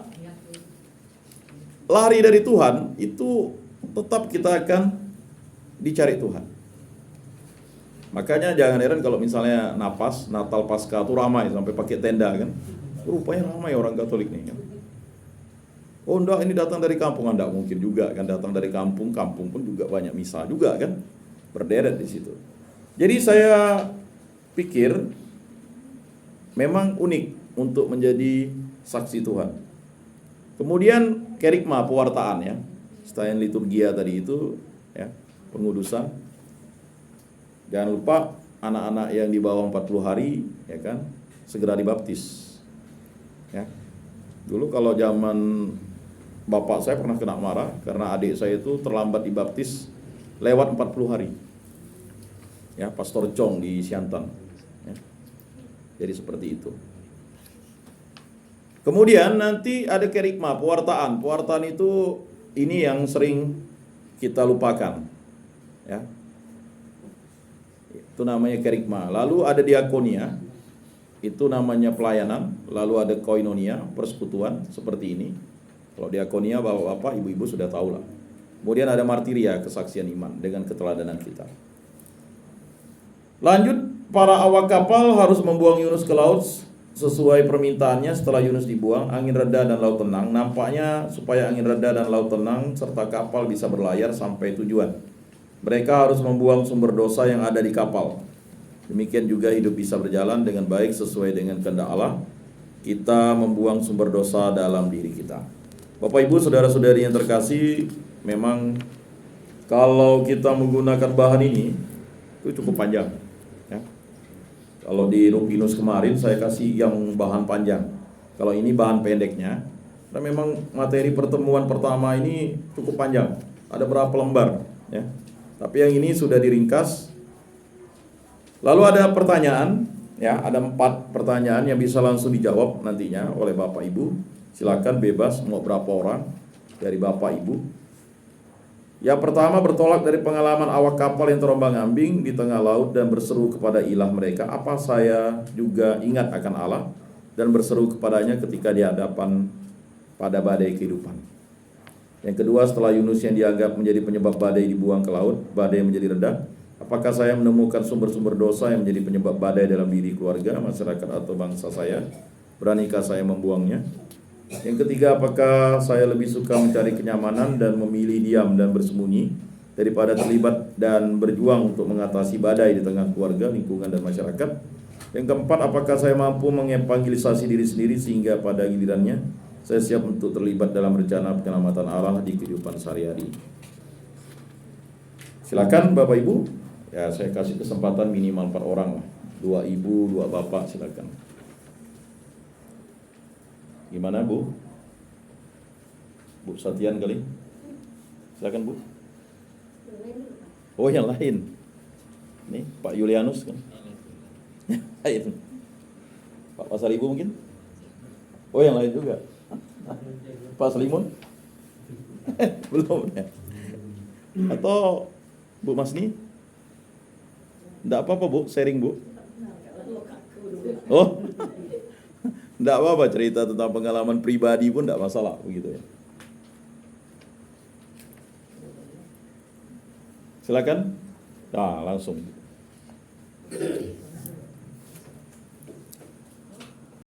lari dari Tuhan, itu tetap kita akan dicari Tuhan. Makanya jangan heran kalau misalnya Natal Paskah itu ramai sampai pakai tenda kan. Rupanya ramai orang Katolik nih kan. Oh enggak, ini datang dari kampung. Enggak mungkin juga kan, datang dari kampung pun juga banyak misa juga kan, berderet di situ. Jadi saya pikir memang unik untuk menjadi saksi Tuhan. Kemudian kerikma, pewartaan ya, selain liturgia tadi itu ya, pengudusan. Jangan lupa anak-anak yang di bawah 40 hari ya kan, segera dibaptis. Ya. Dulu kalau zaman bapak saya pernah kena marah karena adik saya itu terlambat dibaptis lewat 40 hari. Ya, Pastor Chong di Siantan. Ya. Jadi seperti itu. Kemudian nanti ada kerikma, pewartaan. Pewartaan itu ini yang sering kita lupakan. Ya. Itu namanya kerikma. Lalu ada diakonia. Itu namanya pelayanan. Lalu ada koinonia, persekutuan seperti ini. Kalau diakonia bapak-bapak, ibu-ibu sudah tahu lah. Kemudian ada martiria, kesaksian iman dengan keteladanan kita. Lanjut, para awak kapal harus membuang Yunus ke laut sesuai permintaannya. Setelah Yunus dibuang, angin reda dan laut tenang. Nampaknya supaya angin reda dan laut tenang serta kapal bisa berlayar sampai tujuan. Mereka harus membuang sumber dosa yang ada di kapal. Demikian juga hidup bisa berjalan dengan baik sesuai dengan kehendak Allah. Kita membuang sumber dosa dalam diri kita. Bapak Ibu saudara-saudari yang terkasih, memang kalau kita menggunakan bahan ini itu cukup panjang ya. Kalau di Rupinus kemarin saya kasih yang bahan panjang. Kalau ini bahan pendeknya. Karena memang materi pertemuan pertama ini cukup panjang. Ada berapa lembar ya. Tapi yang ini sudah diringkas. Lalu ada pertanyaan ya, ada 4 pertanyaan yang bisa langsung dijawab nantinya oleh Bapak Ibu. Silakan bebas mau berapa orang dari Bapak Ibu. Yang pertama, bertolak dari pengalaman awak kapal yang terombang-ambing di tengah laut dan berseru kepada ilah mereka, apa saya juga ingat akan Allah dan berseru kepadanya ketika di hadapan pada badai kehidupan. Yang kedua, setelah Yunus yang dianggap menjadi penyebab badai dibuang ke laut, badai menjadi reda, apakah saya menemukan sumber-sumber dosa yang menjadi penyebab badai dalam diri keluarga, masyarakat atau bangsa saya? Beranikah saya membuangnya? Yang ketiga, apakah saya lebih suka mencari kenyamanan dan memilih diam dan bersembunyi daripada terlibat dan berjuang untuk mengatasi badai di tengah keluarga, lingkungan, dan masyarakat? Yang keempat, apakah saya mampu mengevangelisasi diri sendiri sehingga pada gilirannya saya siap untuk terlibat dalam rencana penyelamatan Allah di kehidupan sehari-hari? Silakan Bapak Ibu. Ya, saya kasih kesempatan minimal 4 orang lah. 2 ibu, 2 bapak, silakan. Gimana Bu? Bu Satian kali? Silakan Bu. Oh yang lain. Nih Pak Julianus kan? Lain. Pak Pasar Ibu mungkin? Oh yang lain juga. Pak Selimun? Belum ya? Atau Bu Masni? Enggak apa-apa Bu, sharing Bu. Oh. Enggak apa-apa, cerita tentang pengalaman pribadi pun enggak masalah begitu ya. Silakan. Nah, langsung.